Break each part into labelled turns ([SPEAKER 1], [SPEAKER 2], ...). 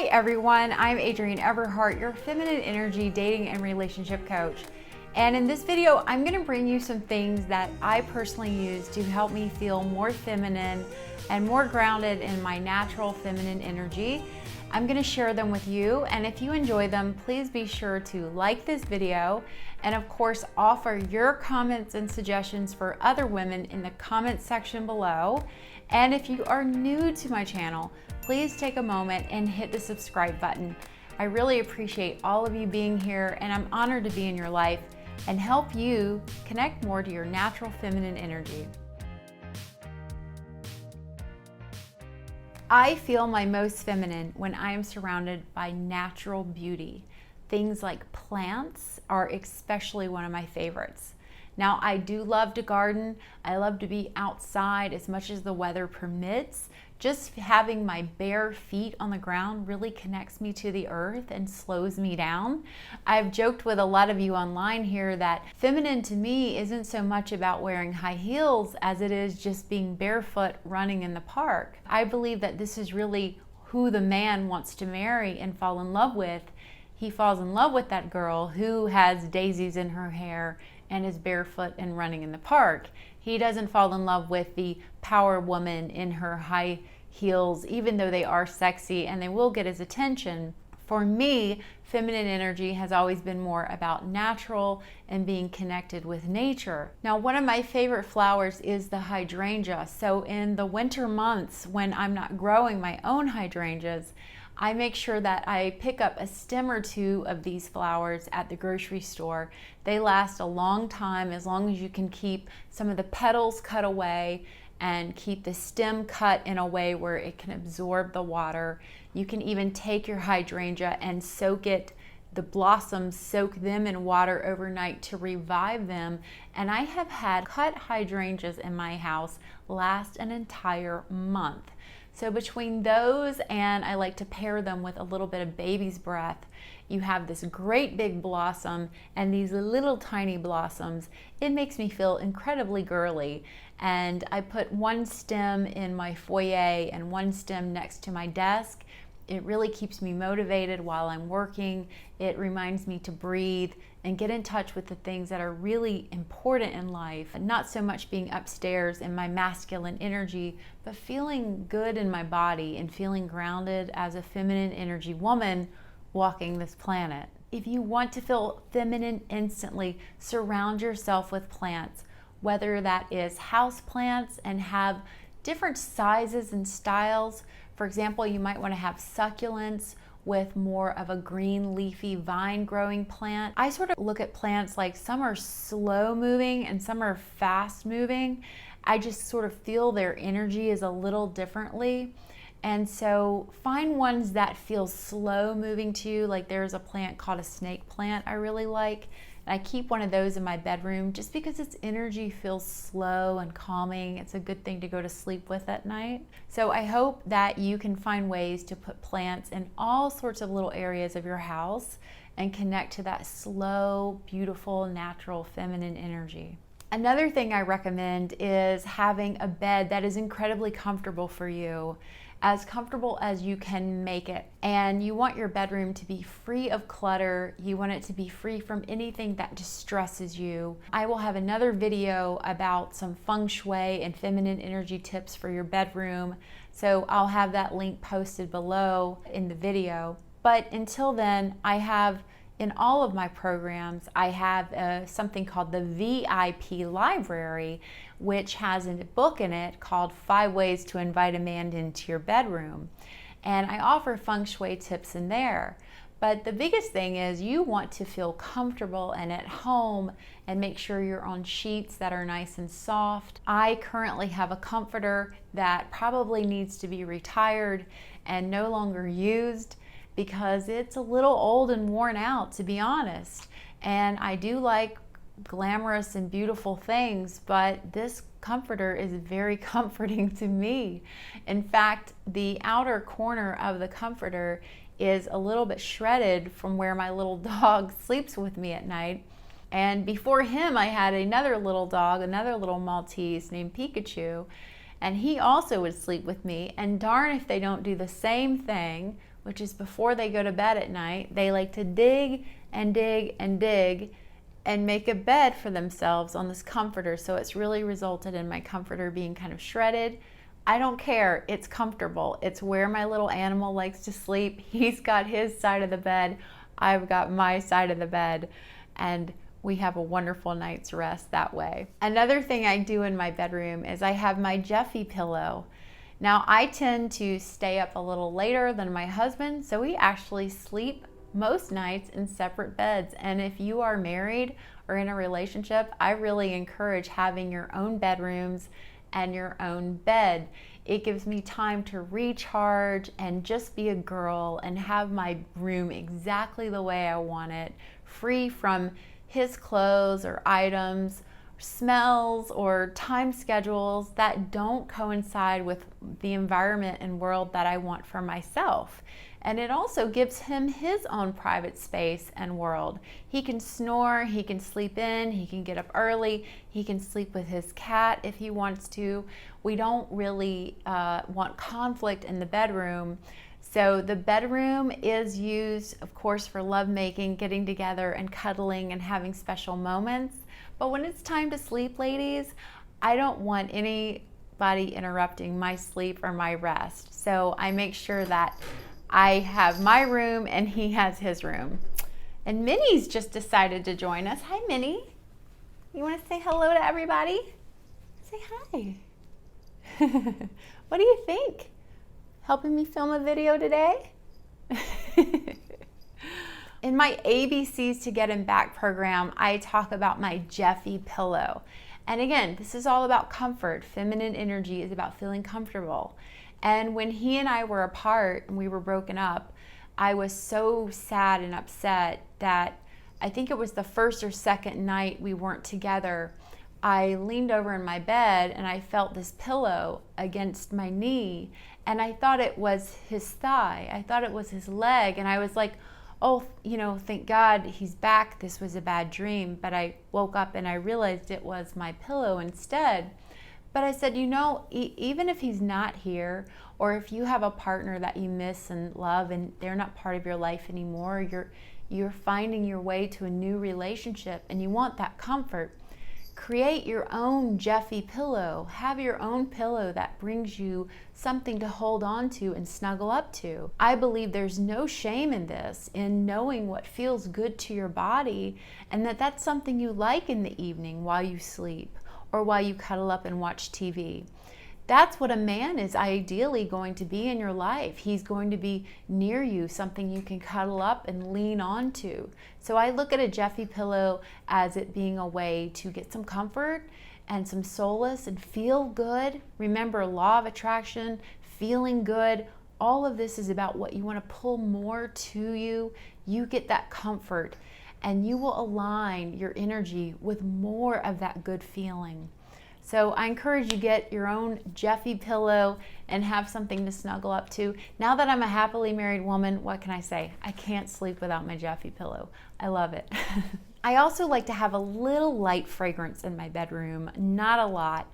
[SPEAKER 1] Hi everyone, I'm Adrienne Everheart, your feminine energy dating and relationship coach. And in this video, I'm going to bring you some things that I personally use to help me feel more feminine and more grounded in my natural feminine energy. I'm going to share them with you, and if you enjoy them, please be sure to like this video and of course offer your comments and suggestions for other women in the comments section below. And if you are new to my channel, please take a moment and hit the subscribe button. I really appreciate all of you being here, and I'm honored to be in your life and help you connect more to your natural feminine energy. I feel my most feminine when I am surrounded by natural beauty. Things like plants are especially one of my favorites. Now, I do love to garden. I love to be outside as much as the weather permits. Just having my bare feet on the ground really connects me to the earth and slows me down. I've joked with a lot of you online here that feminine to me isn't so much about wearing high heels as it is just being barefoot running in the park. I believe that this is really who the man wants to marry and fall in love with. He falls in love with that girl who has daisies in her hair and is barefoot and running in the park. He doesn't fall in love with the power woman in her high heels, even though they are sexy and they will get his attention. For me, feminine energy has always been more about natural and being connected with nature. Now, one of my favorite flowers is the hydrangea. So in the winter months when I'm not growing my own hydrangeas, I make sure that I pick up a stem or two of these flowers at the grocery store. They last a long time as long as you can keep some of the petals cut away and keep the stem cut in a way where it can absorb the water. You can even take your hydrangea and soak it, the blossoms, soak them in water overnight to revive them. And I have had cut hydrangeas in my house last an entire month. So between those, and I like to pair them with a little bit of baby's breath, you have this great big blossom and these little tiny blossoms. It makes me feel incredibly girly. And I put one stem in my foyer and one stem next to my desk. It really keeps me motivated while I'm working. It reminds me to breathe and get in touch with the things that are really important in life. Not so much being upstairs in my masculine energy, but feeling good in my body and feeling grounded as a feminine energy woman walking this planet. If you want to feel feminine instantly, surround yourself with plants, whether that is house plants and have different sizes and styles. For example, you might want to have succulents with more of a green leafy vine growing plant. I sort of look at plants like some are slow moving and some are fast moving. I just sort of feel their energy is a little differently. And so find ones that feel slow moving to you. Like there's a plant called a snake plant I really like. And I keep one of those in my bedroom just because its energy feels slow and calming. It's a good thing to go to sleep with at night. So I hope that you can find ways to put plants in all sorts of little areas of your house and connect to that slow, beautiful, natural, feminine energy. Another thing I recommend is having a bed that is incredibly comfortable for you, as comfortable as you can make it. And you want your bedroom to be free of clutter. You want it to be free from anything that distresses you. I will have another video about some feng shui and feminine energy tips for your bedroom. So I'll have that link posted below in the video. But until then, I have in all of my programs, I have something called the VIP library, which has a book in it called 5 Ways to Invite a Man into Your Bedroom. And I offer feng shui tips in there. But the biggest thing is you want to feel comfortable and at home and make sure you're on sheets that are nice and soft. I currently have a comforter that probably needs to be retired and no longer used, because it's a little old and worn out, to be honest. And I do like glamorous and beautiful things, but this comforter is very comforting to me. In fact, the outer corner of the comforter is a little bit shredded from where my little dog sleeps with me at night. And before him, I had another little dog, another little Maltese named Pikachu, and he also would sleep with me. And darn if they don't do the same thing which is before they go to bed at night, they like to dig and dig and dig and make a bed for themselves on this comforter. So it's really resulted in my comforter being kind of shredded. I don't care, it's comfortable. It's where my little animal likes to sleep. He's got his side of the bed, I've got my side of the bed, and we have a wonderful night's rest that way. Another thing I do in my bedroom is I have my Jeffy pillow. Now I tend to stay up a little later than my husband, so we actually sleep most nights in separate beds. And if you are married or in a relationship, I really encourage having your own bedrooms and your own bed. It gives me time to recharge and just be a girl and have my room exactly the way I want it, free from his clothes or items, smells or time schedules that don't coincide with the environment and world that I want for myself. And it also gives him his own private space and world. He can snore, he can sleep in, he can get up early, he can sleep with his cat if he wants to. We don't really want conflict in the bedroom. So the bedroom is used, of course, for lovemaking, getting together and cuddling and having special moments. But when it's time to sleep, ladies, I don't want anybody interrupting my sleep or my rest. So I make sure that I have my room and he has his room. And Minnie's just decided to join us. Hi, Minnie. You want to say hello to everybody? Say hi. What do you think? Helping me film a video today? In my ABCs to Get Him Back program, I talk about my Jeffy pillow. And again, this is all about comfort. Feminine energy is about feeling comfortable. And when he and I were apart and we were broken up, I was so sad and upset that I think it was the first or second night we weren't together. I leaned over in my bed and I felt this pillow against my knee, and I thought it was his thigh. I thought it was his leg, and I was like, oh, thank God he's back. This was a bad dream. But I woke up and I realized it was my pillow instead. But I said, even if he's not here, or if you have a partner that you miss and love and they're not part of your life anymore, you're finding your way to a new relationship and you want that comfort, create your own Jeffy pillow. Have your own pillow that brings you something to hold on to and snuggle up to. I believe there's no shame in this, in knowing what feels good to your body, and that's something you like in the evening while you sleep or while you cuddle up and watch TV. That's what a man is ideally going to be in your life. He's going to be near you, something you can cuddle up and lean onto. So I look at a Jeffy pillow as it being a way to get some comfort and some solace and feel good. Remember, law of attraction, feeling good. All of this is about what you want to pull more to you. You get that comfort and you will align your energy with more of that good feeling. So I encourage you get your own Jeffy pillow and have something to snuggle up to. Now that I'm a happily married woman, what can I say? I can't sleep without my Jeffy pillow. I love it. I also like to have a little light fragrance in my bedroom, not a lot.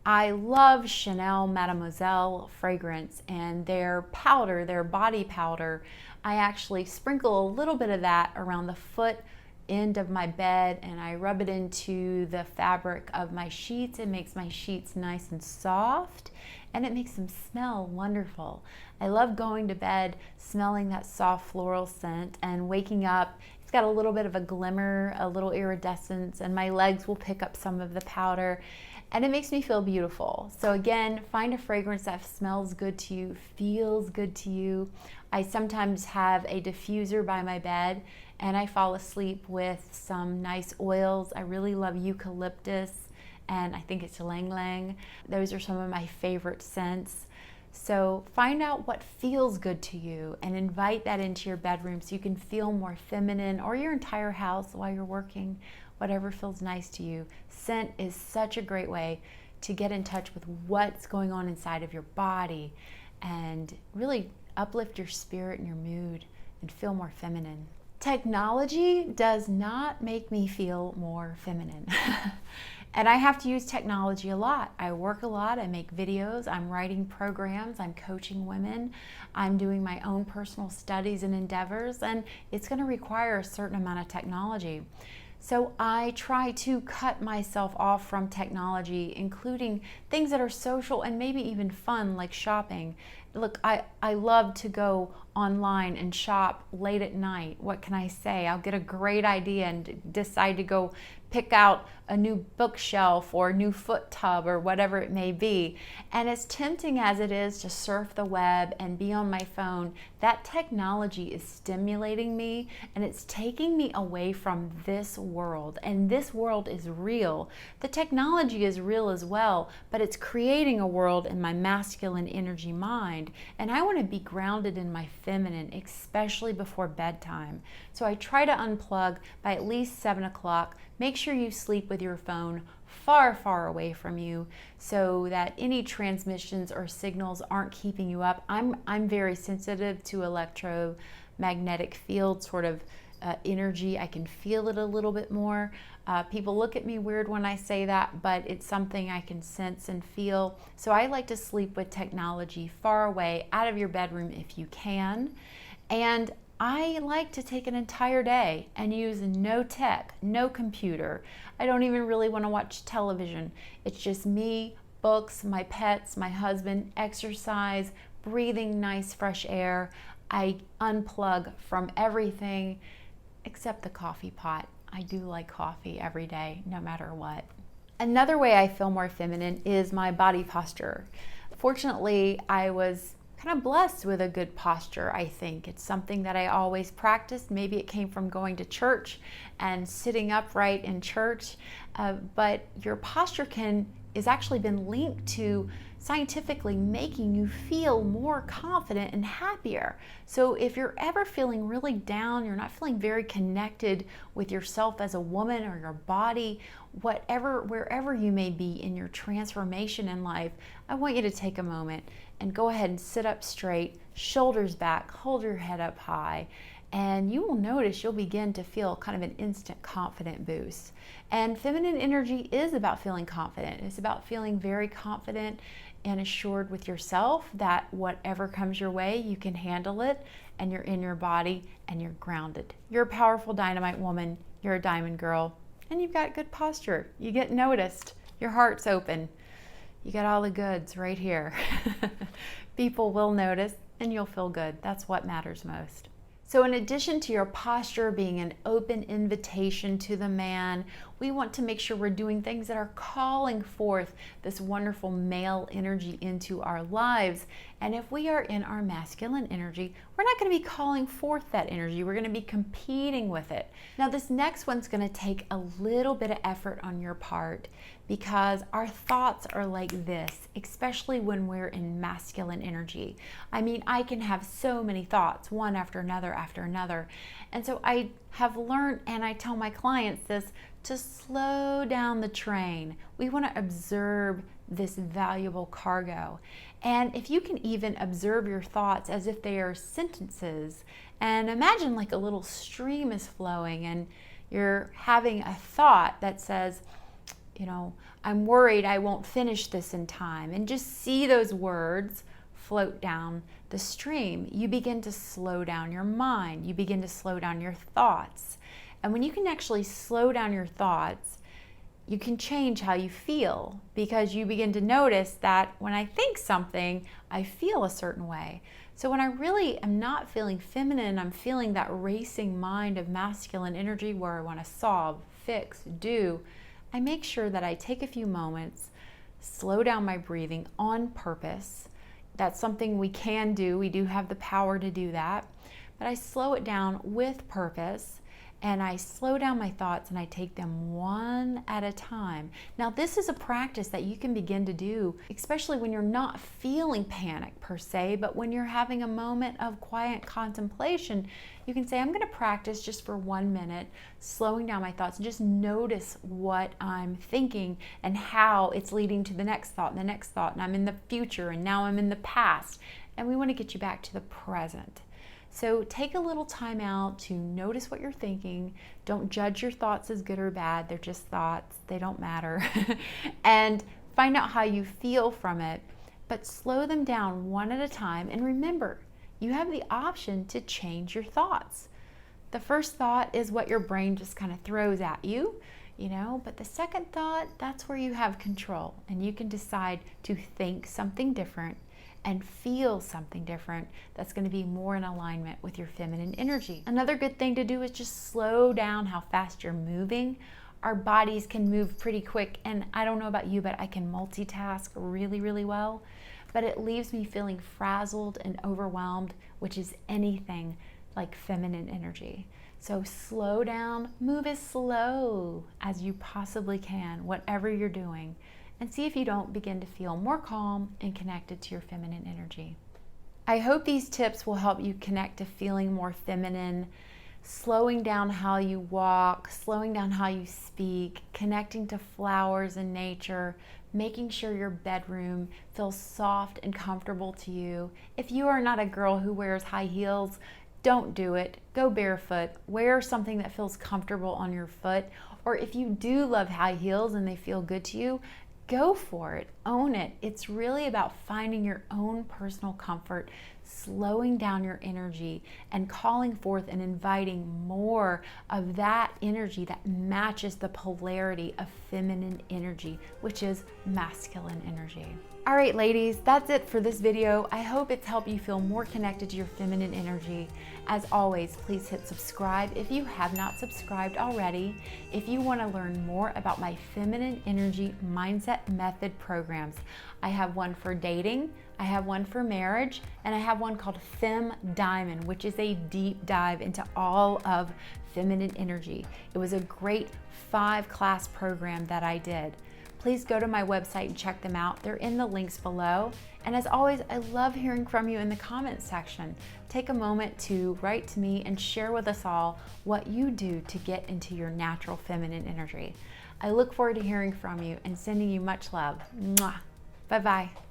[SPEAKER 1] I love Chanel Mademoiselle fragrance and their powder, their body powder. I actually sprinkle a little bit of that around the foot end of my bed and I rub it into the fabric of my sheets. It makes my sheets nice and soft and it makes them smell wonderful. I love going to bed smelling that soft floral scent and waking up. It's got a little bit of a glimmer, a little iridescence, and my legs will pick up some of the powder and it makes me feel beautiful. So again, find a fragrance that smells good to you, feels good to you. I sometimes have a diffuser by my bed and I fall asleep with some nice oils. I really love eucalyptus and I think it's ylang ylang. Those are some of my favorite scents. So find out what feels good to you and invite that into your bedroom so you can feel more feminine, or your entire house while you're working, whatever feels nice to you. Scent is such a great way to get in touch with what's going on inside of your body and really uplift your spirit and your mood and feel more feminine. Technology does not make me feel more feminine. And I have to use technology a lot. I work a lot, I make videos, I'm writing programs, I'm coaching women, I'm doing my own personal studies and endeavors, and it's going to require a certain amount of technology. So I try to cut myself off from technology, including things that are social and maybe even fun, like shopping. Look, I love to go online and shop late at night. What can I say? I'll get a great idea and decide to go pick out a new bookshelf or a new foot tub or whatever it may be. And as tempting as it is to surf the web and be on my phone, that technology is stimulating me and it's taking me away from this world. And this world is real. The technology is real as well, but it's creating a world in my masculine energy mind. And I want to be grounded in my feminine, especially before bedtime. So I try to unplug by at least 7 o'clock. Make sure you sleep with your phone far, far away from you so that any transmissions or signals aren't keeping you up. I'm very sensitive to electromagnetic field sort of energy. I can feel it a little bit more. People look at me weird when I say that, but it's something I can sense and feel. So I like to sleep with technology far away, out of your bedroom if you can. And I like to take an entire day and use no tech, no computer. I don't even really want to watch television. It's just me, books, my pets, my husband, exercise, breathing nice fresh air. I unplug from everything except the coffee pot. I do like coffee every day, no matter what. Another way I feel more feminine is my body posture. Fortunately, I was kind of blessed with a good posture, I think. It's something that I always practiced. Maybe it came from going to church and sitting upright in church, but your posture is actually been linked to scientifically making you feel more confident and happier. So if you're ever feeling really down, you're not feeling very connected with yourself as a woman or your body, wherever you may be in your transformation in life, I want you to take a moment and go ahead and sit up straight, shoulders back, hold your head up high, and you will notice you'll begin to feel kind of an instant confident boost. And feminine energy is about feeling confident. It's about feeling very confident and assured with yourself that whatever comes your way, you can handle it, and you're in your body and you're grounded. You're a powerful dynamite woman, you're a diamond girl, and you've got good posture. You get noticed, your heart's open. You got all the goods right here. People will notice and you'll feel good. That's what matters most. So in addition to your posture being an open invitation to the man, we want to make sure we're doing things that are calling forth this wonderful male energy into our lives. And if we are in our masculine energy, we're not going to be calling forth that energy. We're going to be competing with it. Now, this next one's going to take a little bit of effort on your part because our thoughts are like this, especially when we're in masculine energy. I mean, I can have so many thoughts, one after another after another. And so I have learned, and I tell my clients this, to slow down the train. We want to observe this valuable cargo. And if you can even observe your thoughts as if they are sentences, and imagine like a little stream is flowing and you're having a thought that says, I'm worried I won't finish this in time. And just see those words float down the stream. You begin to slow down your mind. You begin to slow down your thoughts. And when you can actually slow down your thoughts, you can change how you feel because you begin to notice that when I think something, I feel a certain way. So when I really am not feeling feminine, I'm feeling that racing mind of masculine energy where I want to solve, fix, do, I make sure that I take a few moments, slow down my breathing on purpose. That's something we can do. We do have the power to do that. But I slow it down with purpose, and I slow down my thoughts and I take them one at a time. Now, this is a practice that you can begin to do, especially when you're not feeling panic per se, but when you're having a moment of quiet contemplation, you can say, I'm going to practice just for 1 minute, slowing down my thoughts and just notice what I'm thinking and how it's leading to the next thought and the next thought. And I'm in the future and now I'm in the past. And we want to get you back to the present. So take a little time out to notice what you're thinking. Don't judge your thoughts as good or bad. They're just thoughts. They don't matter. And find out how you feel from it, but slow them down one at a time. And remember, you have the option to change your thoughts. The first thought is what your brain just kind of throws at you, but the second thought, that's where you have control, and you can decide to think something different and feel something different that's going to be more in alignment with your feminine energy. Another good thing to do is just slow down how fast you're moving. Our bodies can move pretty quick, and I don't know about you, but I can multitask really, really well, but it leaves me feeling frazzled and overwhelmed, which is anything like feminine energy. So slow down, move as slow as you possibly can, whatever you're doing, and see if you don't begin to feel more calm and connected to your feminine energy. I hope these tips will help you connect to feeling more feminine, slowing down how you walk, slowing down how you speak, connecting to flowers and nature, making sure your bedroom feels soft and comfortable to you. If you are not a girl who wears high heels, don't do it. Go barefoot. Wear something that feels comfortable on your foot. Or if you do love high heels and they feel good to you, go for it. Own it. It's really about finding your own personal comfort, slowing down your energy, and calling forth and inviting more of that energy that matches the polarity of feminine energy, which is masculine energy. All right, ladies, that's it for this video. I hope it's helped you feel more connected to your feminine energy. As always, please hit subscribe if you have not subscribed already. If you want to learn more about my feminine energy mindset method programs, I have one for dating, I have one for marriage, and I have one called Fem Diamond, which is a deep dive into all of feminine energy. It was a great 5-class program that I did. Please go to my website and check them out. They're in the links below. And as always, I love hearing from you in the comments section. Take a moment to write to me and share with us all what you do to get into your natural feminine energy. I look forward to hearing from you and sending you much love. Mwah. Bye-bye.